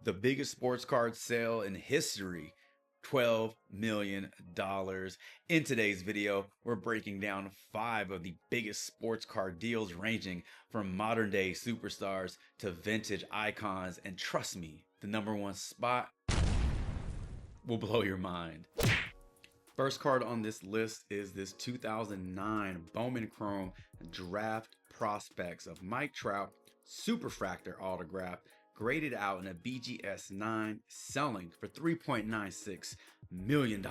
the biggest sports card sale in history. $12 million. In today's video, we're breaking down 5 of the biggest sports card deals ranging from modern day superstars to vintage icons, and trust me, the number one spot will blow your mind. First card on this list is this 2009 Bowman Chrome Draft Prospects of Mike Trout Superfractor autograph, graded out in a BGS 9, selling for $3.96 million.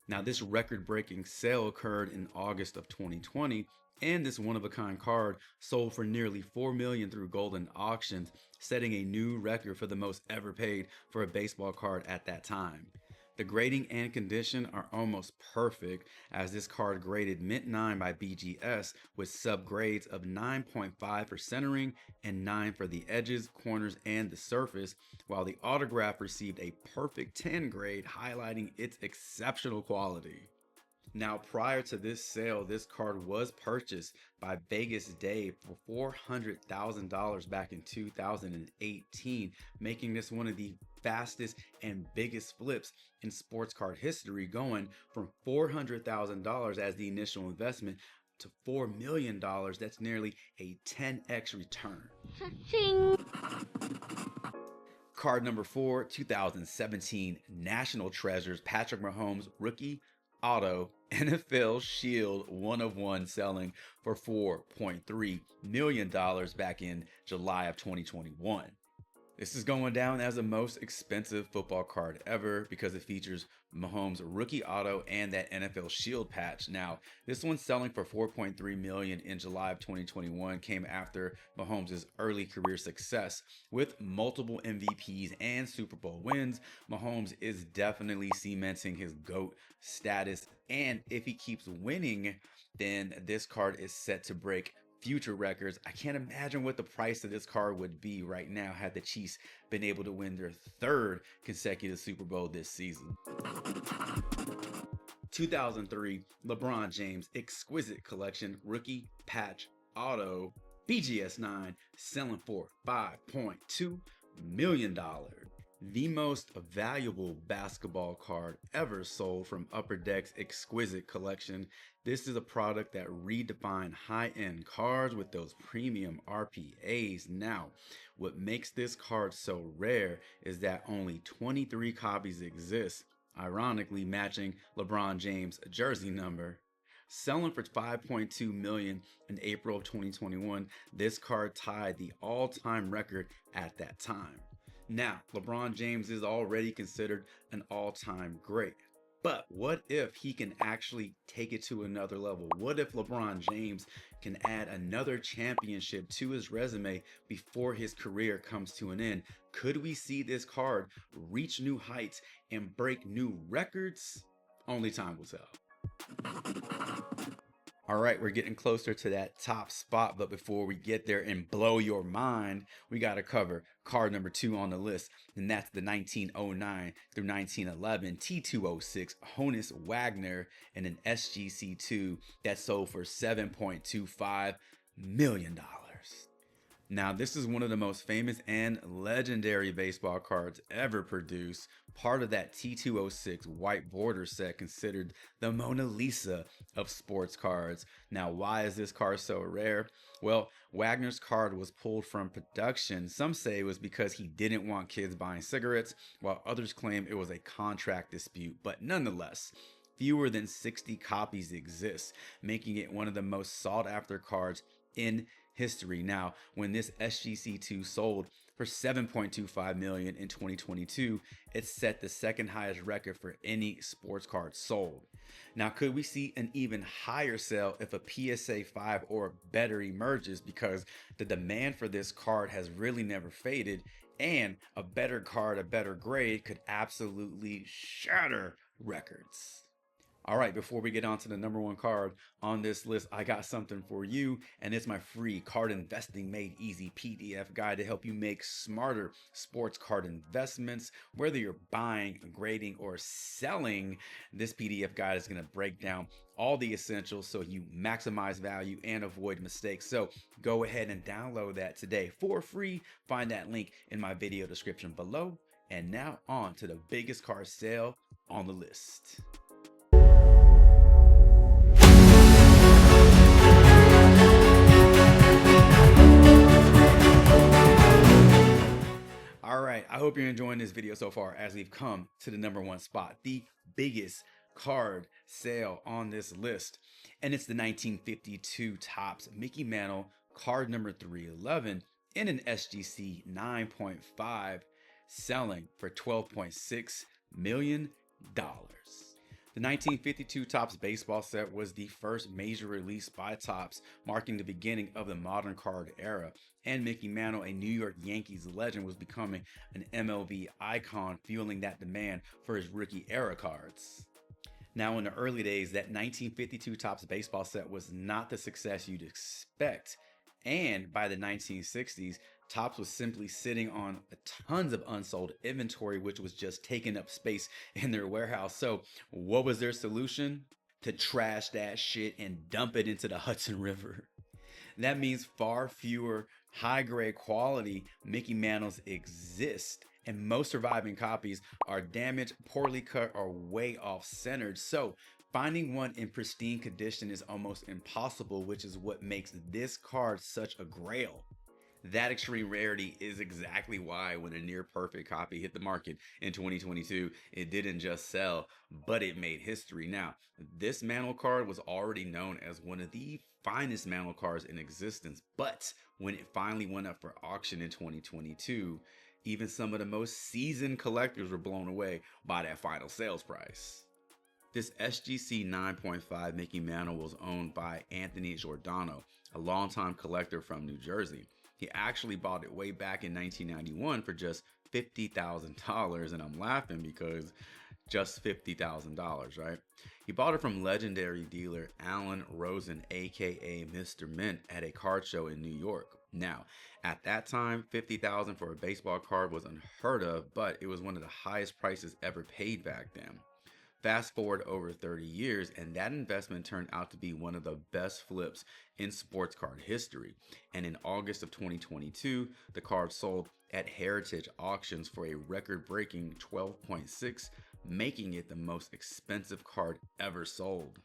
Now, this record-breaking sale occurred in August of 2020, and this one-of-a-kind card sold for nearly $4 million through Golden Auctions, setting a new record for the most ever paid for a baseball card at that time. The grading and condition are almost perfect, as this card graded mint 9 by BGS with subgrades of 9.5 for centering and 9 for the edges, corners, and the surface, while the autograph received a perfect 10 grade, highlighting its exceptional quality. Now, prior to this sale, this card was purchased by Vegas Dave for $400,000 back in 2018, making this one of the fastest and biggest flips in sports card history, going from $400,000 as the initial investment to $4 million. That's nearly a 10x return. Ching. Card number 4, 2017 National Treasures Patrick Mahomes rookie Otto NFL Shield 1 of 1, selling for $4.3 million back in July of 2021. This is going down as the most expensive football card ever because it features Mahomes rookie auto and that NFL Shield patch. Now, this one's selling for $4.3 million in July of 2021, came after Mahomes' early career success with multiple MVPs and Super Bowl wins. Mahomes is definitely cementing his GOAT status, and if he keeps winning, then this card is set to break future records. I can't imagine what the price of this card would be right now had the Chiefs been able to win their 3rd consecutive Super Bowl this season. 2003 LeBron James Exquisite Collection Rookie Patch Auto BGS 9, selling for $5.2 million. The most valuable basketball card ever sold from Upper Deck's Exquisite Collection. This is a product that redefined high-end cards with those premium RPAs. Now, what makes this card so rare is that only 23 copies exist, ironically matching LeBron James' jersey number. Selling for $5.2 million in April of 2021, this card tied the all-time record at that time. Now, LeBron James is already considered an all-time great. But what if he can actually take it to another level? What if LeBron James can add another championship to his resume before his career comes to an end? Could we see this card reach new heights and break new records? Only time will tell. All right, we're getting closer to that top spot, but before we get there and blow your mind, we got to cover card number 2 on the list, and that's the 1909 through 1911 T206 Honus Wagner in an SGC2 that sold for $7.25 million. Now, this is one of the most famous and legendary baseball cards ever produced, part of that T206 white border set, considered the Mona Lisa of sports cards. Now, why is this card so rare? Well, Wagner's card was pulled from production. Some say it was because he didn't want kids buying cigarettes, while others claim it was a contract dispute, but nonetheless, fewer than 60 copies exist, making it one of the most sought after cards in history. Now, when this SGC2 sold for $7.25 million in 2022, it set the second highest record for any sports card sold. Now, could we see an even higher sale if a PSA 5 or better emerges, because the demand for this card has really never faded, and a better card, a better grade, could absolutely shatter records. All right, before we get on to the number one card on this list, I got something for you, and it's my free Card Investing Made Easy PDF guide to help you make smarter sports card investments. Whether you're buying, grading, or selling, this PDF guide is going to break down all the essentials so you maximize value and avoid mistakes. So go ahead and download that today for free. Find that link in my video description below. And now on to the biggest card sale on the list. All right, I hope you're enjoying this video so far as we've come to the number one spot, the biggest card sale on this list. And it's the 1952 Topps Mickey Mantle card number 311 in an SGC 9.5, selling for $12.6 million. The 1952 Topps baseball set was the first major release by Topps, marking the beginning of the modern card era, and Mickey Mantle, a New York Yankees legend, was becoming an MLB icon, fueling that demand for his rookie era cards. Now, in the early days, that 1952 Topps baseball set was not the success you'd expect, and by the 1960s, Topps was simply sitting on tons of unsold inventory, which was just taking up space in their warehouse. So what was their solution? To trash that shit and dump it into the Hudson River. That means far fewer high-grade quality Mickey Mantles exist, and most surviving copies are damaged, poorly cut, or way off-centered. So finding one in pristine condition is almost impossible, which is what makes this card such a grail. That extreme rarity is exactly why when a near perfect copy hit the market in 2022, it didn't just sell, but it made history. Now, this Mantle card was already known as one of the finest Mantle cards in existence, but when it finally went up for auction in 2022, even some of the most seasoned collectors were blown away by that final sales price. This SGC 9.5 Mickey Mantle was owned by Anthony Giordano, a longtime collector from New Jersey. He actually bought it way back in 1991 for just $50,000, and I'm laughing because just $50,000, right? He bought it from legendary dealer Alan Rosen, aka Mr. Mint, at a card show in New York. Now, at that time, $50,000 for a baseball card was unheard of, but it was one of the highest prices ever paid back then. Fast forward over 30 years, and that investment turned out to be one of the best flips in sports card history. And in August of 2022, the card sold at Heritage Auctions for a record-breaking $12.6, making it the most expensive card ever sold.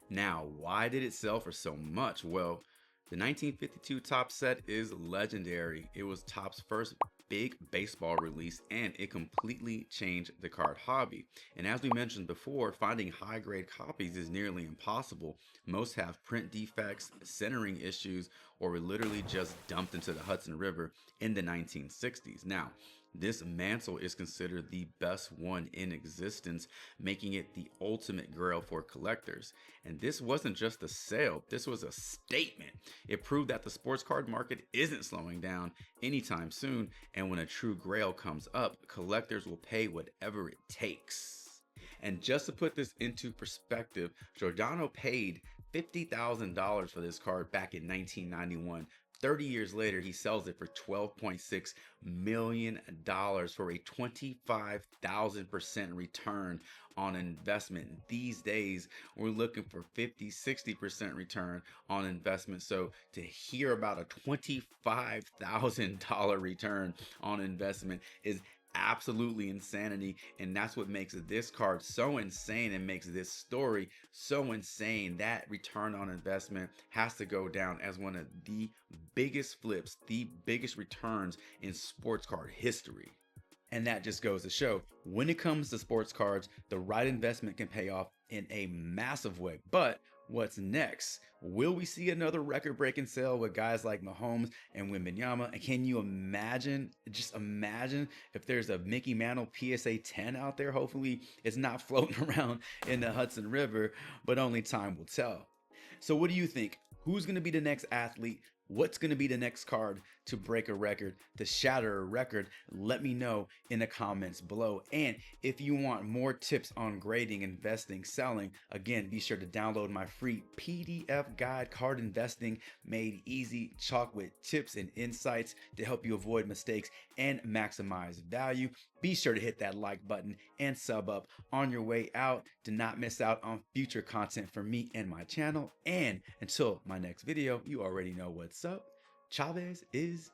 Now, why did it sell for so much? Well, the 1952 Topps set is legendary. It was Topps' first big baseball release, and it completely changed the card hobby. And as we mentioned before, finding high grade copies is nearly impossible. Most have print defects, centering issues, or were literally just dumped into the Hudson River in the 1960s. Now, this Mantle is considered the best one in existence, making it the ultimate grail for collectors. And this wasn't just a sale, this was a statement. It proved that the sports card market isn't slowing down anytime soon, and when a true grail comes up, collectors will pay whatever it takes. And just to put this into perspective, Giordano paid $50,000 for this card back in 1991. 30 years later, he sells it for $12.6 million for a 25,000% return on investment. These days, we're looking for 50-60% return on investment. So to hear about a $25,000 return on investment is absolutely insanity, and that's what makes this card so insane and makes this story so insane. That return on investment has to go down as one of the biggest flips, the biggest returns in sports card history. And that just goes to show, when it comes to sports cards, the right investment can pay off in a massive way. But what's next? Will we see another record-breaking sale with guys like Mahomes and Wembanyama? And can you imagine, just imagine if there's a Mickey Mantle PSA 10 out there? Hopefully it's not floating around in the Hudson River, but only time will tell. So what do you think? Who's going to be the next athlete What's going to be the next card to break a record, to shatter a record? Let me know in the comments below. And if you want more tips on grading, investing, selling, again, be sure to download my free PDF guide, Card Investing Made Easy, chock with tips and insights to help you avoid mistakes and maximize value. Be sure to hit that like button and sub up on your way out to not miss out on future content from me and my channel. And until my next video, you already know what's up. Chavez is